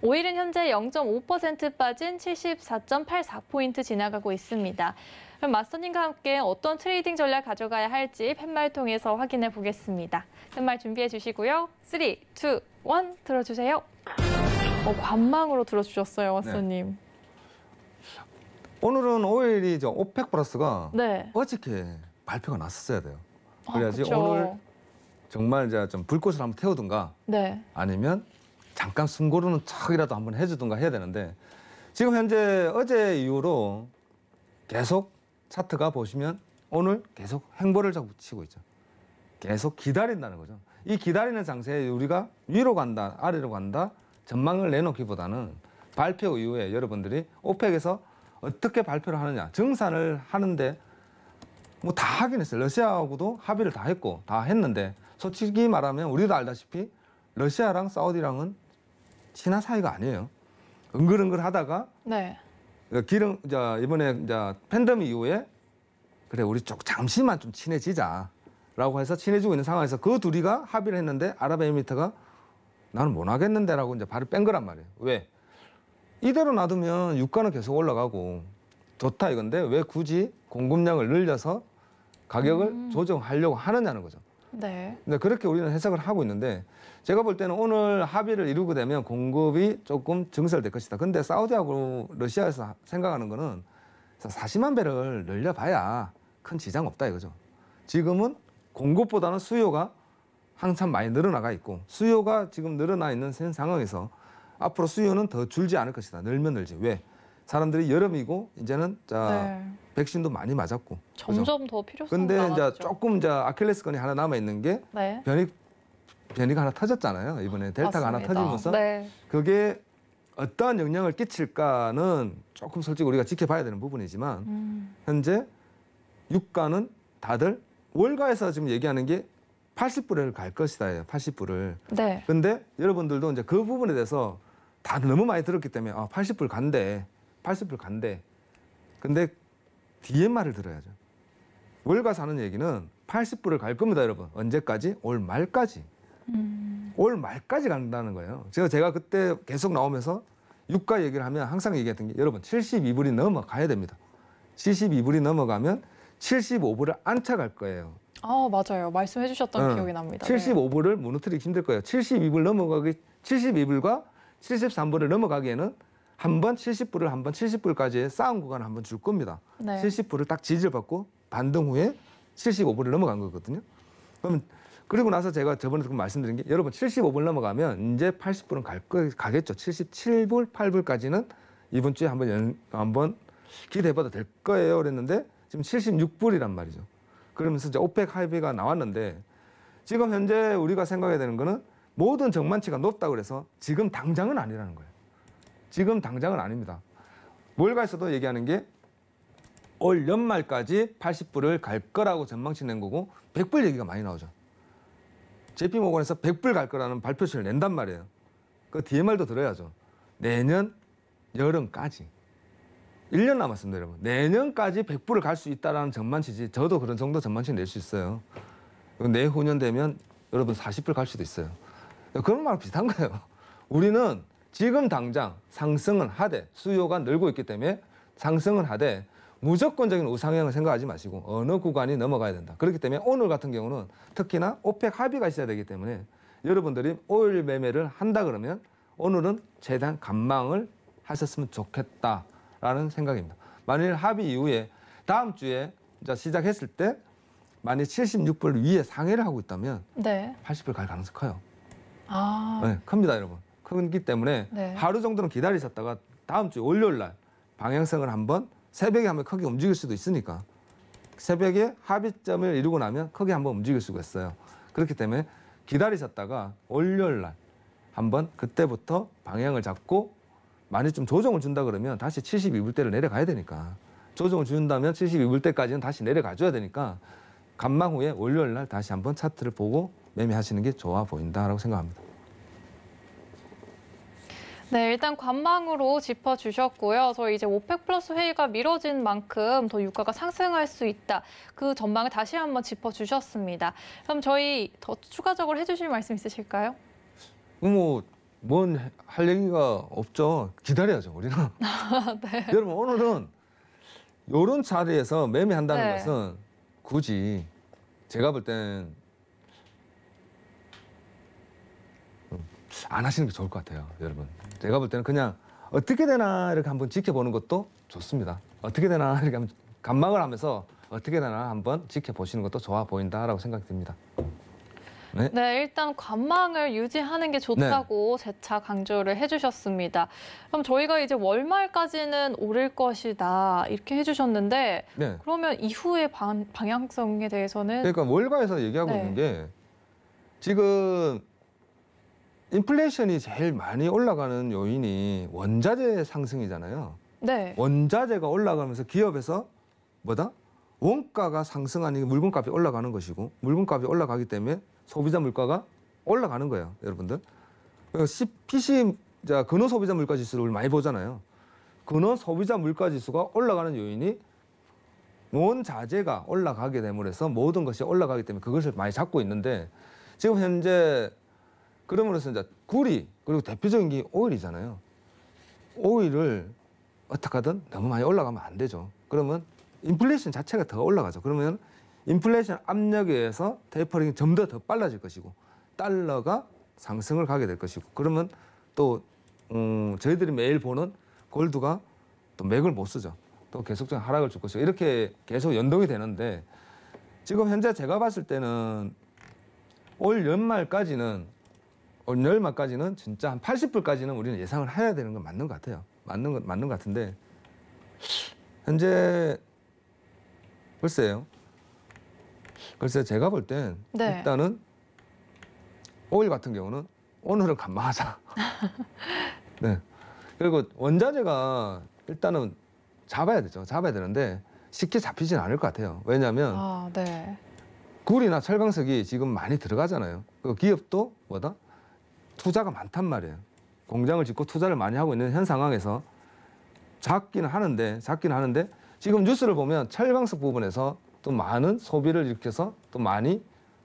오일은 현재 0.5% 빠진 74.84포인트 지나가고 있습니다. 그럼 마스터님과 함께 어떤 트레이딩 전략 가져가야 할지 팻말 통해서 확인해 보겠습니다. 팻말 준비해 주시고요. 3, 2, 1 들어주세요. 관망으로 들어주셨어요, 마스터님. 네. 오늘은 오일이 오펙 플러스가 네. 어저께 발표가 났었어야 돼요. 그래야지 그렇죠. 오늘 정말 이제 좀 불꽃을 한번 태우든가 네. 아니면 잠깐 숨고르는 척이라도 한번 해주든가 해야 되는데 지금 현재 어제 이후로 계속 차트가 보시면 오늘 계속 횡보를 자꾸 치고 있죠. 계속 기다린다는 거죠. 이 기다리는 장세에 우리가 위로 간다, 아래로 간다 전망을 내놓기보다는 발표 이후에 여러분들이 오펙에서 어떻게 발표를 하느냐, 증산을 하는데 뭐 다 하긴 했어요. 러시아하고도 합의를 다 했고 다 했는데 솔직히 말하면 우리도 알다시피 러시아랑 사우디랑은 친한 사이가 아니에요. 은글은글 하다가 네. 이번에 팬데믹 이후에 그래 우리 잠시만 좀 친해지자라고 해서 친해지고 있는 상황에서 그 둘이가 합의를 했는데 아랍에미리트가 나는 못 하겠는데라고 이제 발을 뺀 거란 말이에요. 왜? 이대로 놔두면 유가는 계속 올라가고 좋다 이건데 왜 굳이 공급량을 늘려서 가격을 조정하려고 하느냐는 거죠. 네. 근데 그렇게 우리는 해석을 하고 있는데 제가 볼 때는 오늘 합의를 이루게 되면 공급이 조금 증설될 것이다. 근데 사우디하고 러시아에서 생각하는 거는 40만 배를 늘려봐야 큰 지장 없다 이거죠. 지금은 공급보다는 수요가 항상 많이 늘어나가 있고 수요가 지금 늘어나 있는 상황에서 앞으로 수요는 더 줄지 않을 것이다. 늘면 늘지. 왜? 사람들이 여름이고 이제는 네. 백신도 많이 맞았고. 점점 그죠? 더 필요성이 근데 많아지죠. 이제 조금 아킬레스건이 하나 남아 있는 게 네. 변이가 하나 터졌잖아요. 이번에 델타가 맞습니다. 하나 터지면서 네. 그게 어떠한 영향을 끼칠까는 조금 솔직히 우리가 지켜봐야 되는 부분이지만 현재 유가는 다들 월가에서 지금 얘기하는 게 80불을 갈 것이다예요. 80불을. 네. 근데 여러분들도 이제 그 부분에 대해서 다들 너무 많이 들었기 때문에 80불 간대. 80불 간대. 근데 뒤에 말을 들어야죠. 월가 사는 얘기는 80불을 갈 겁니다, 여러분. 언제까지? 올 말까지. 올 말까지 간다는 거예요. 제가 그때 계속 나오면서 유가 얘기를 하면 항상 얘기했던 게 여러분 72불이 넘어가야 됩니다. 72불이 넘어가면 75불을 안착할 거예요. 아, 맞아요. 말씀해 주셨던 기억이 납니다. 75불을 무너뜨리기 힘들 거예요. 72불과 73불을 넘어가기에는 한번 70불을 한번 70불까지의 싸움 구간을 한번 줄 겁니다. 네. 70불을 딱 지지를 받고 반등 후에 75불을 넘어간 거거든요. 그러면 그리고 나서 제가 저번에 말씀드린 게 여러분 75불 넘어가면 이제 80불은 가겠죠. 77불, 8불까지는 이번 주에 한번 기대해봐도 될 거예요. 그랬는데 지금 76불이란 말이죠. 그러면서 이제 오펙 합의가 나왔는데 지금 현재 우리가 생각해야 되는 거는 모든 정만치가 높다고 그래서 지금 당장은 아니라는 거예요. 지금 당장은 아닙니다. 월가에서도 얘기하는 게 올 연말까지 80불을 갈 거라고 전망치 낸 거고 100불 얘기가 많이 나오죠. JP모건에서 100불 갈 거라는 발표치를 낸단 말이에요. 그 뒤에 말도 들어야죠. 내년 여름까지. 1년 남았습니다, 여러분. 내년까지 100불을 갈 수 있다는 전망치지. 저도 그런 정도 전망치 낼 수 있어요. 내후년 되면 여러분 40불 갈 수도 있어요. 그런 말랑 비슷한 거예요. 우리는 지금 당장 상승은 하되 수요가 늘고 있기 때문에 상승은 하되 무조건적인 우상향을 생각하지 마시고 어느 구간이 넘어가야 된다. 그렇기 때문에 오늘 같은 경우는 특히나 오펙 합의가 있어야 되기 때문에 여러분들이 오일 매매를 한다 그러면 오늘은 최대한 관망을 하셨으면 좋겠다라는 생각입니다. 만일 합의 이후에 다음 주에 시작했을 때 만약 76불 위에 상회를 하고 있다면 네. 80불 갈 가능성이 커요. 아. 네, 큽니다, 여러분. 크기 때문에 네. 하루 정도는 기다리셨다가 다음 주 월요일 날 방향성을 한번 새벽에 한번 크게 움직일 수도 있으니까 새벽에 합의점을 이루고 나면 크게 한번 움직일 수가 있어요. 그렇기 때문에 기다리셨다가 월요일 날 한번 그때부터 방향을 잡고 만약 좀 조정을 준다 그러면 다시 72불대를 내려가야 되니까 조정을 준다면 72불대까지는 다시 내려가줘야 되니까 간망 후에 월요일 날 다시 한번 차트를 보고 매매하시는 게 좋아 보인다라고 생각합니다. 네, 일단 관망으로 짚어주셨고요. 저희 이제 오펙 플러스 회의가 미뤄진 만큼 더 유가가 상승할 수 있다. 그 전망을 다시 한번 짚어주셨습니다. 그럼 저희 더 추가적으로 해주실 말씀 있으실까요? 뭔 할 얘기가 없죠. 기다려야죠, 우리는. 네. 여러분, 오늘은 이런 자리에서 매매한다는 네. 것은 굳이 제가 볼 땐 안 하시는 게 좋을 것 같아요, 여러분. 제가 볼 때는 그냥 어떻게 되나 이렇게 한번 지켜보는 것도 좋습니다. 어떻게 되나 이렇게 한번 관망을 하면서 어떻게 되나 한번 지켜보시는 것도 좋아 보인다라고 생각이 듭니다. 네. 네, 일단 관망을 유지하는 게 좋다고 재차 강조를 해주셨습니다. 그럼 저희가 이제 월말까지는 오를 것이다 이렇게 해주셨는데 네. 그러면 이후의 방향성에 대해서는 그러니까 월가에서 얘기하고 네. 있는 게 지금 인플레이션이 제일 많이 올라가는 요인이 원자재 상승이잖아요. 네. 원자재가 올라가면서 기업에서 원가가 상승하니 물건값이 올라가는 것이고 물건값이 올라가기 때문에 소비자 물가가 올라가는 거예요, 여러분들. PC 근원 소비자 물가 지수를 많이 보잖아요. 근원 소비자 물가 지수가 올라가는 요인이 원자재가 올라가게 됨으로써 모든 것이 올라가기 때문에 그것을 많이 잡고 있는데 지금 현재 그러므로서 이제 구리 그리고 대표적인 게 오일이잖아요. 오일을 어떻게 하든 너무 많이 올라가면 안 되죠. 그러면 인플레이션 자체가 더 올라가죠. 그러면 인플레이션 압력에 의해서 테이퍼링이 좀 더 빨라질 것이고 달러가 상승을 가게 될 것이고 그러면 또 저희들이 매일 보는 골드가 또 맥을 못 쓰죠. 또 계속적인 하락을 줄 것이고 이렇게 계속 연동이 되는데 지금 현재 제가 봤을 때는 올 연말까지는 진짜 한 80불까지는 우리는 예상을 해야 되는 건 맞는 것 같아요. 맞는 것 같은데 현재 글쎄 제가 볼 땐 네. 일단은 오일 같은 경우는 오늘은 관망하자. 네. 그리고 원자재가 일단은 잡아야 되는데 쉽게 잡히진 않을 것 같아요. 왜냐하면 네. 구리나 철강석이 지금 많이 들어가잖아요. 그 기업도 투자가 많단 말이에요. 공장을 짓고 투자를 많이 하고 있는 현 상황에서 작기는 하는데 지금 뉴스를 보면 철강석 부분에서 또 많은 소비를 일으켜서 또 많이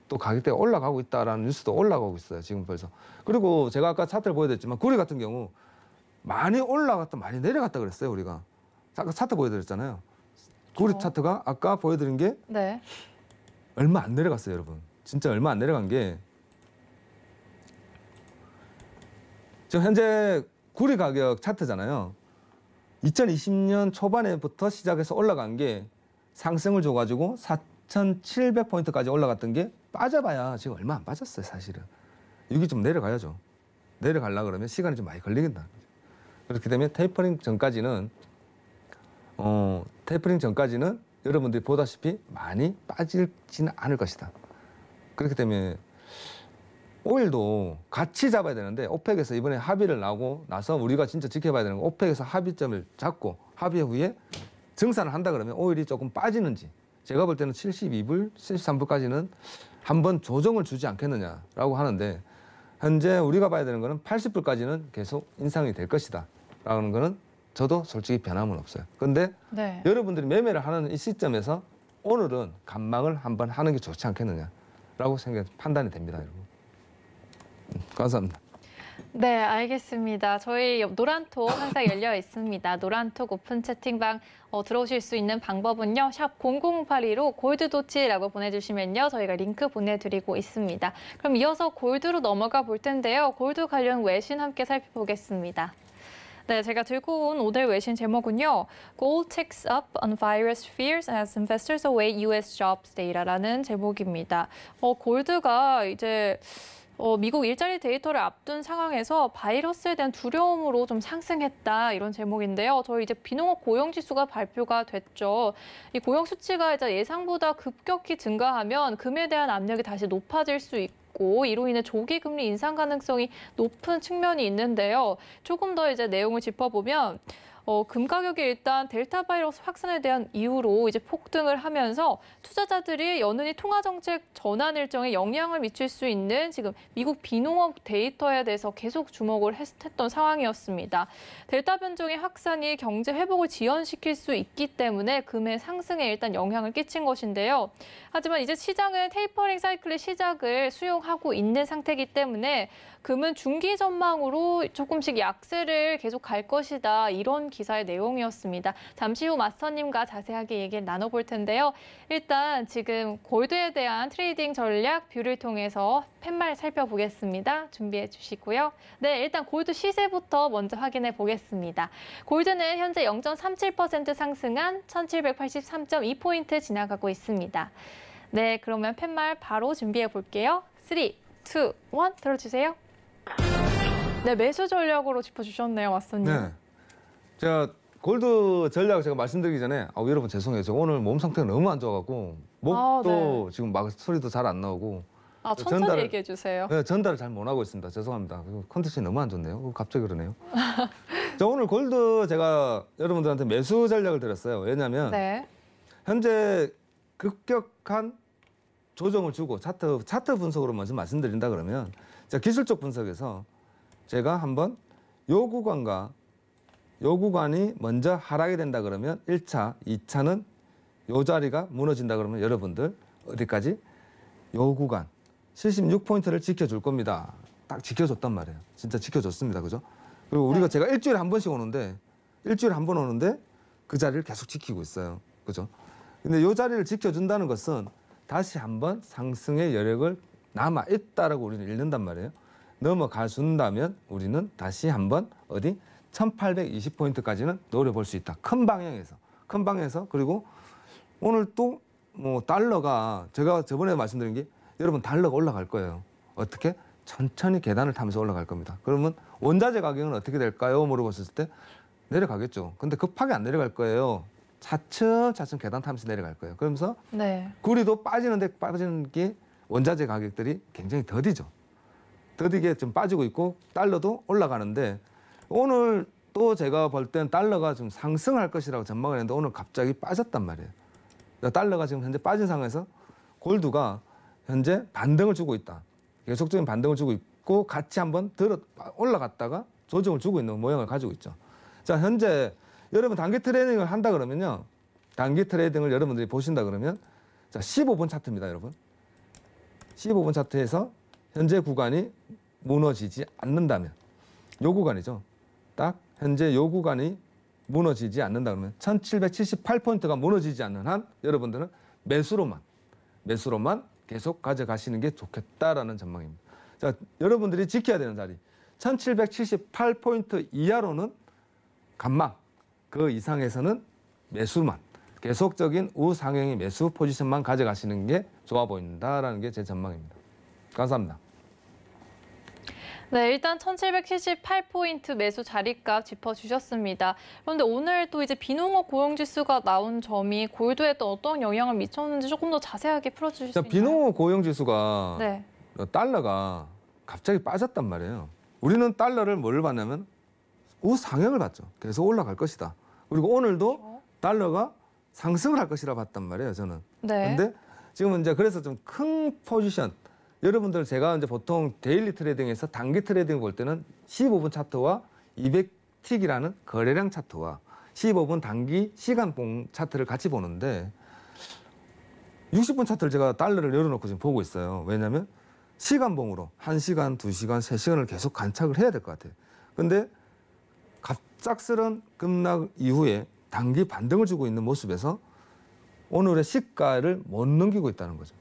또 가격대가 올라가고 있다라는 뉴스도 올라가고 있어요. 지금 벌써. 그리고 제가 아까 차트를 보여드렸지만 구리 같은 경우 많이 올라갔다 많이 내려갔다 그랬어요. 우리가 아까 차트 보여드렸잖아요. 구리 차트가 아까 보여드린 게 네. 얼마 안 내려갔어요, 여러분. 진짜 얼마 안 내려간 게 지금 현재 구리 가격 차트잖아요. 2020년 초반에부터 시작해서 올라간 게 상승을 줘가지고 4,700포인트까지 올라갔던 게 빠져봐야 지금 얼마 안 빠졌어요, 사실은. 여기 좀 내려가야죠. 내려가려고 그러면 시간이 좀 많이 걸리겠다. 그렇기 때문에 테이퍼링 전까지는 여러분들이 보다시피 많이 빠지지는 않을 것이다. 그렇기 때문에 오일도 같이 잡아야 되는데 오펙에서 이번에 합의를 나고 나서 우리가 진짜 지켜봐야 되는 건 오펙에서 합의점을 잡고 합의 후에 증산을 한다 그러면 오일이 조금 빠지는지 제가 볼 때는 72불, 73불까지는 한번 조정을 주지 않겠느냐라고 하는데 현재 우리가 봐야 되는 거는 80불까지는 계속 인상이 될 것이다 라는 거는 저도 솔직히 변함은 없어요. 근데 네. 여러분들이 매매를 하는 이 시점에서 오늘은 간망을 한번 하는 게 좋지 않겠느냐라고 판단이 됩니다, 여러분. 감사합니다. 네, 알겠습니다. 저희 노란톡 항상 열려 있습니다. 노란톡 오픈 채팅방 들어오실 수 있는 방법은요. 샵 0082로 골드도치라고 보내주시면요. 저희가 링크 보내드리고 있습니다. 그럼 이어서 골드로 넘어가 볼 텐데요. 골드 관련 외신 함께 살펴보겠습니다. 네, 제가 들고 온 오늘 외신 제목은요. Gold ticks up on virus fears as investors await US jobs data라는 제목입니다. 골드가 이제 미국 일자리 데이터를 앞둔 상황에서 바이러스에 대한 두려움으로 좀 상승했다 이런 제목인데요. 저희 이제 비농업 고용 지수가 발표가 됐죠. 이 고용 수치가 이제 예상보다 급격히 증가하면 금에 대한 압력이 다시 높아질 수 있고 이로 인해 조기 금리 인상 가능성이 높은 측면이 있는데요. 조금 더 이제 내용을 짚어보면 금 가격이 일단 델타 바이러스 확산에 대한 이유로 이제 폭등을 하면서 투자자들이 연은이 통화 정책 전환 일정에 영향을 미칠 수 있는 지금 미국 비농업 데이터에 대해서 계속 주목을 했던 상황이었습니다. 델타 변종의 확산이 경제 회복을 지연시킬 수 있기 때문에 금의 상승에 일단 영향을 끼친 것인데요. 하지만 이제 시장은 테이퍼링 사이클의 시작을 수용하고 있는 상태이기 때문에 금은 중기 전망으로 조금씩 약세를 계속 갈 것이다. 이런 기사의 내용이었습니다. 잠시 후 마스터님과 자세하게 얘기를 나눠볼 텐데요. 일단 지금 골드에 대한 트레이딩 전략 뷰를 통해서 팻말 살펴보겠습니다. 준비해 주시고요. 네, 일단 골드 시세부터 먼저 확인해 보겠습니다. 골드는 현재 0.37% 상승한 1783.2포인트 지나가고 있습니다. 네, 그러면 팻말 바로 준비해 볼게요. 3, 2, 1 들어주세요. 네, 매수 전략으로 짚어주셨네요, 마스터님. 네. 제가 골드 전략 제가 말씀드리기 전에 여러분 죄송해요. 제가 오늘 몸 상태가 너무 안 좋아갖고 목도 네. 지금 막 소리도 잘 안 나오고 천천히 얘기해 주세요. 네, 전달을 잘 못 하고 있습니다. 죄송합니다. 컨디션이 너무 안 좋네요. 갑자기 그러네요. 자, 오늘 골드 제가 여러분들한테 매수 전략을 드렸어요. 왜냐하면 네. 현재 급격한 조정을 주고 차트 분석으로 먼저 말씀드린다 그러면 자, 기술적 분석에서 제가 한번 요 구간이 먼저 하락이 된다 그러면 1차, 2차는 요 자리가 무너진다 그러면 여러분들 어디까지? 요 구간 76포인트를 지켜줄 겁니다. 딱 지켜줬단 말이에요. 진짜 지켜줬습니다. 그죠? 그리고 우리가 제가 일주일에 한 번씩 오는데 일주일에 한 번 오는데 그 자리를 계속 지키고 있어요. 그죠? 근데 요 자리를 지켜준다는 것은 다시 한번 상승의 여력을 남아 있다라고 우리는 읽는단 말이에요. 넘어가 준다면 우리는 다시 한번 어디 1820포인트까지는 노려볼 수 있다. 큰 방향에서 그리고 오늘 또 뭐 달러가 제가 저번에 말씀드린 게 여러분 달러가 올라갈 거예요. 어떻게? 천천히 계단을 타면서 올라갈 겁니다. 그러면 원자재 가격은 어떻게 될까요? 물어봤을 때 내려가겠죠. 근데 급하게 안 내려갈 거예요. 차츰 계단 타면서 내려갈 거예요. 그러면서 네. 구리도 빠지는 게 원자재 가격들이 굉장히 더디게 좀 빠지고 있고 달러도 올라가는데 오늘 또 제가 볼 땐 달러가 좀 상승할 것이라고 전망을 했는데 오늘 갑자기 빠졌단 말이에요. 달러가 지금 현재 빠진 상황에서 골드가 현재 반등을 주고 있다. 계속적인 반등을 주고 있고 같이 한번 올라갔다가 조정을 주고 있는 모양을 가지고 있죠. 자, 현재 여러분 단기 트레이딩을 한다 그러면요. 단기 트레이딩을 여러분들이 보신다 그러면 자, 15분 차트입니다, 여러분. 15분 차트에서 현재 구간이 무너지지 않는다면 요 구간이죠. 딱 현재 요 구간이 무너지지 않는다 그러면 1778포인트가 무너지지 않는 한 여러분들은 매수로만 계속 가져가시는 게 좋겠다라는 전망입니다. 자, 여러분들이 지켜야 되는 자리 1778포인트 이하로는 간망, 그 이상에서는 매수만 계속적인 우상향의 매수 포지션만 가져가시는 게 좋아 보인다라는 게 제 전망입니다. 감사합니다. 네, 일단 1778포인트 매수 자리값 짚어주셨습니다. 그런데 오늘 또 이제 비농업 고용지수가 나온 점이 골드에 또 어떤 영향을 미쳤는지 조금 더 자세하게 풀어주실 수 있나요? 비농업 고용지수가 네. 달러가 갑자기 빠졌단 말이에요. 우리는 달러를 뭘 봤냐면 우상향을 봤죠. 계속 올라갈 것이다. 그리고 오늘도 달러가 상승을 할 것이라 봤단 말이에요, 저는. 네. 근데 지금은 이제 그래서 좀 큰 포지션, 여러분들 제가 이제 보통 데일리 트레이딩에서 단기 트레이딩 볼 때는 15분 차트와 200틱이라는 거래량 차트와 15분 단기 시간봉 차트를 같이 보는데 60분 차트를 제가 달러를 열어놓고 지금 보고 있어요. 왜냐하면 시간봉으로 1시간, 2시간, 3시간을 계속 관찰을 해야 될 것 같아요. 근데 갑작스런 급락 이후에 단기 반등을 주고 있는 모습에서 오늘의 시가를 못 넘기고 있다는 거죠.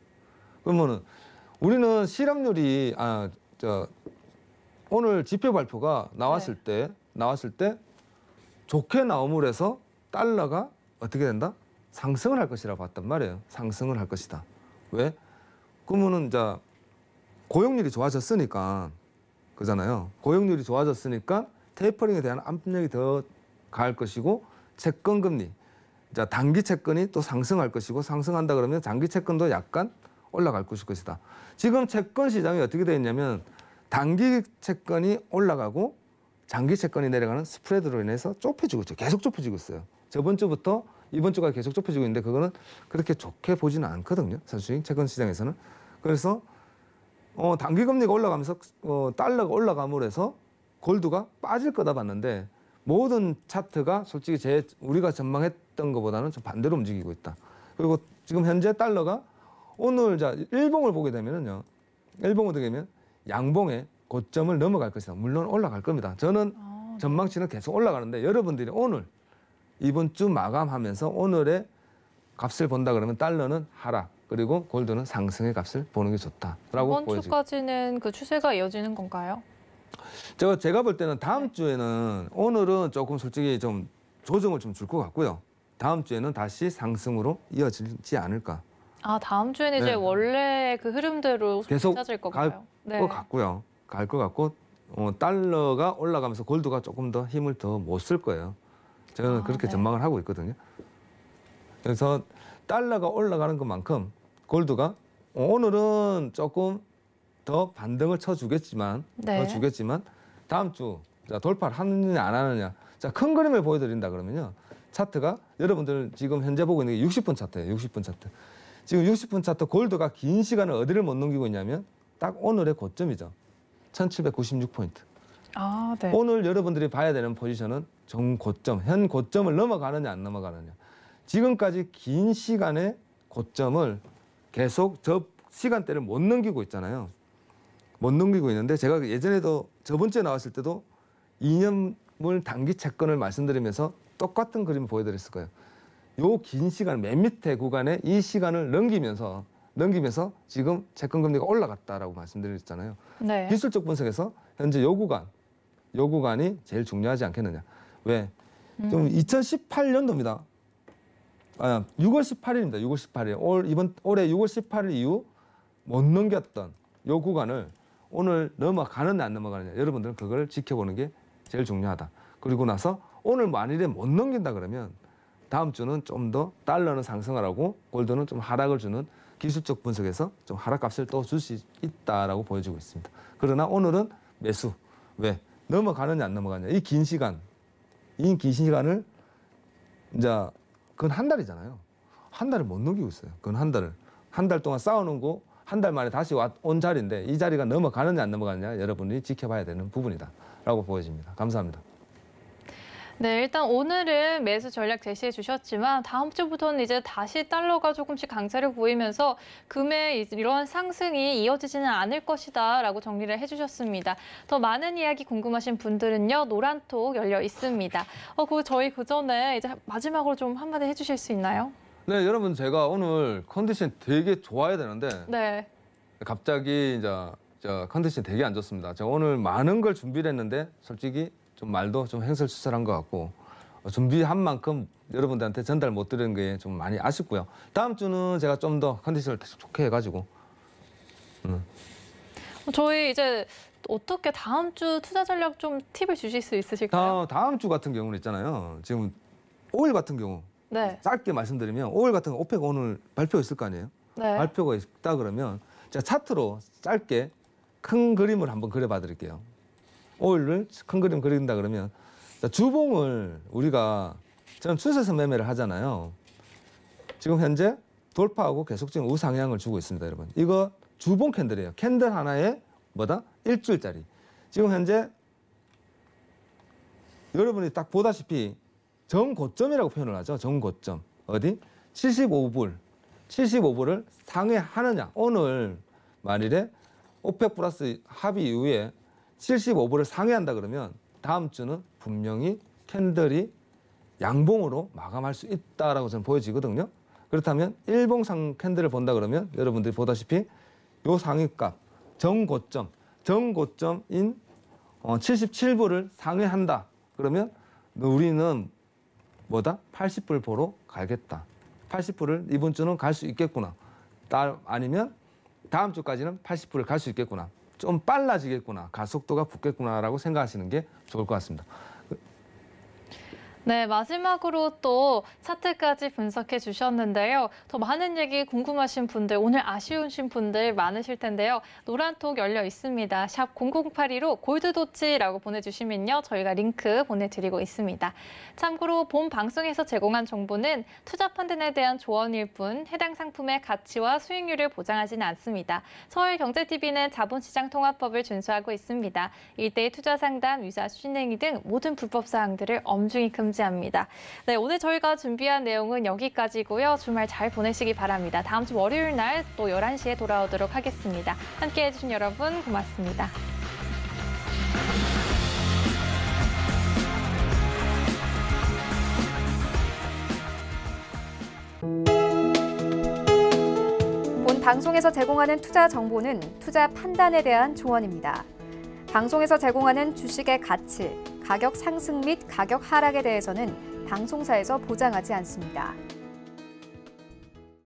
그러면은 우리는 실업률이 오늘 지표 발표가 나왔을 때 좋게 나옴을 해서 달러가 어떻게 된다? 상승을 할 것이라 봤단 말이에요. 상승을 할 것이다. 왜? 그러면은 이제 고용률이 좋아졌으니까 그잖아요. 고용률이 좋아졌으니까 테이퍼링에 대한 압력이 더 가할 것이고 채권 금리, 자 단기 채권이 또 상승할 것이고 상승한다 그러면 장기 채권도 약간 올라갈 것이다. 지금 채권 시장이 어떻게 되어 있냐면 단기 채권이 올라가고 장기 채권이 내려가는 스프레드로 인해서 좁혀지고 있죠. 계속 좁혀지고 있어요. 저번 주부터 이번 주까지 계속 좁혀지고 있는데 그거는 그렇게 좋게 보지는 않거든요. 사실 채권 시장에서는. 그래서 단기 금리가 올라가면서 달러가 올라감으로 해서 골드가 빠질 거다 봤는데 모든 차트가 솔직히 우리가 전망했던 것보다는 좀 반대로 움직이고 있다. 그리고 지금 현재 달러가 오늘 일봉을 보게 되면은요. 일봉을 보게 되면 양봉의 고점을 넘어갈 것이다. 물론 올라갈 겁니다. 저는 전망치는 계속 올라가는데 여러분들이 오늘 이번 주 마감하면서 오늘의 값을 본다 그러면 달러는 하락 그리고 골드는 상승의 값을 보는 게 좋다라고 보여집니다. 이번 주까지는 그 추세가 이어지는 건가요? 제가 볼 때는 다음 주에는 오늘은 조금 솔직히 좀 조정을 좀 줄 것 같고요. 다음 주에는 다시 상승으로 이어지지 않을까. 아, 다음 주에는 이제 원래 그 흐름대로 계속 찾을 갈 건가요? 것 같고요. 갈 것 같고 달러가 올라가면서 골드가 조금 더 힘을 더 못 쓸 거예요. 저는 그렇게 전망을 하고 있거든요. 그래서 달러가 올라가는 것만큼 골드가 오늘은 조금 더 반등을 쳐주겠지만 다음 주 돌파를 하느냐 안 하느냐. 자, 큰 그림을 보여드린다 그러면요. 차트가 여러분들 지금 현재 보고 있는 게 60분 차트예요. 60분 차트. 지금 60분 차트 골드가 긴 시간을 어디를 못 넘기고 있냐면 딱 오늘의 고점이죠. 1796포인트. 아, 네. 오늘 여러분들이 봐야 되는 포지션은 정고점, 현 고점을 넘어가느냐 안 넘어가느냐. 지금까지 긴 시간의 고점을 계속 저 시간대를 못 넘기고 있잖아요. 못 넘기고 있는데 제가 예전에도 저번 주에 나왔을 때도 2년물 단기 채권을 말씀드리면서 똑같은 그림을 보여드렸을 거예요. 요 긴 시간, 맨 밑에 구간에 이 시간을 넘기면서 지금 채권 금리가 올라갔다라고 말씀드렸잖아요. 네. 기술적 분석에서 현재 요 구간이 제일 중요하지 않겠느냐. 왜? 좀 2018년도입니다. 6월 18일입니다. 6월 18일. 올해 6월 18일 이후 못 넘겼던 요 구간을 오늘 넘어가느냐 안 넘어가느냐. 여러분들은 그걸 지켜보는 게 제일 중요하다. 그리고 나서 오늘 만일에 못 넘긴다 그러면 다음 주는 좀 더 달러는 상승을 하고 골드는 좀 하락을 주는 기술적 분석에서 좀 하락값을 또 줄 수 있다라고 보여지고 있습니다. 그러나 오늘은 매수. 왜? 넘어가느냐 안 넘어가느냐. 이 긴 시간을 이제 그건 한 달이잖아요. 한 달을 못 넘기고 있어요. 그건 한 달을. 한 달 동안 쌓아놓은 거 한 달 만에 다시 온 자리인데 이 자리가 넘어가느냐 안 넘어가느냐 여러분이 지켜봐야 되는 부분이다 라고 보여집니다. 감사합니다. 네, 일단 오늘은 매수 전략 제시해 주셨지만 다음 주부터는 이제 다시 달러가 조금씩 강세를 보이면서 금의 이러한 상승이 이어지지는 않을 것이다라고 정리를 해주셨습니다. 더 많은 이야기 궁금하신 분들은요, 노란톡 열려 있습니다. 저희 그 전에 이제 마지막으로 좀 한마디 해주실 수 있나요? 네, 여러분 제가 오늘 컨디션 되게 좋아야 되는데 네. 갑자기 이제 컨디션 되게 안 좋습니다. 제가 오늘 많은 걸 준비를 했는데 솔직히 좀 말도 좀 횡설수설한 것 같고 준비한 만큼 여러분들한테 전달 못 드리는 게 좀 많이 아쉽고요. 다음 주는 제가 좀 더 컨디션을 좋게 해가지고 저희 이제 어떻게 다음 주 투자 전략 좀 팁을 주실 수 있으실까요? 다음 주 같은 경우는 있잖아요. 지금 오일 같은 경우 네. 짧게 말씀드리면 오일 같은 거 오펙 오늘 발표가 있을 거 아니에요. 네. 발표가 있다 그러면 제가 차트로 짧게 큰 그림을 한번 그려봐 드릴게요. 오일을 큰 그림 그린다 그러면 주봉을 우리가 저는 추세선 매매를 하잖아요. 지금 현재 돌파하고 계속 지금 우상향을 주고 있습니다, 여러분. 이거 주봉 캔들이에요. 캔들 하나에 뭐다? 일주일짜리. 지금 현재 여러분이 딱 보다시피 정고점이라고 표현을 하죠. 정고점. 어디? 75불. 75불을 상회하느냐. 오늘 만일에 오펙 플러스 합의 이후에 75불을 상회한다 그러면 다음 주는 분명히 캔들이 양봉으로 마감할 수 있다라고 저는 보여지거든요. 그렇다면 일봉상 캔들을 본다 그러면 여러분들이 보다시피 요 상위값 정고점인 77불을 상회한다. 그러면 우리는 뭐다? 80불 보러 가겠다. 80불을 이번 주는 갈 수 있겠구나. 아니면 다음 주까지는 80불을 갈 수 있겠구나. 좀 빨라지겠구나. 가속도가 붙겠구나라고 생각하시는 게 좋을 것 같습니다. 네, 마지막으로 또 차트까지 분석해 주셨는데요. 더 많은 얘기 궁금하신 분들, 오늘 아쉬우신 분들 많으실 텐데요. 노란톡 열려 있습니다. 샵 0082로 골드도치라고 보내주시면요. 저희가 링크 보내드리고 있습니다. 참고로 본 방송에서 제공한 정보는 투자 판단에 대한 조언일 뿐 해당 상품의 가치와 수익률을 보장하지는 않습니다. 서울경제TV는 자본시장통합법을 준수하고 있습니다. 일대일 투자 상담, 위자 순행위 등 모든 불법 사항들을 엄중히 금지합니다. 네, 오늘 저희가 준비한 내용은 여기까지고요. 주말 잘 보내시기 바랍니다. 다음 주 월요일 날 또 11시에 돌아오도록 하겠습니다. 함께해 주신 여러분 고맙습니다. 본 방송에서 제공하는 투자 정보는 투자 판단에 대한 조언입니다. 방송에서 제공하는 주식의 가치, 가격 상승 및 가격 하락에 대해서는 방송사에서 보장하지 않습니다.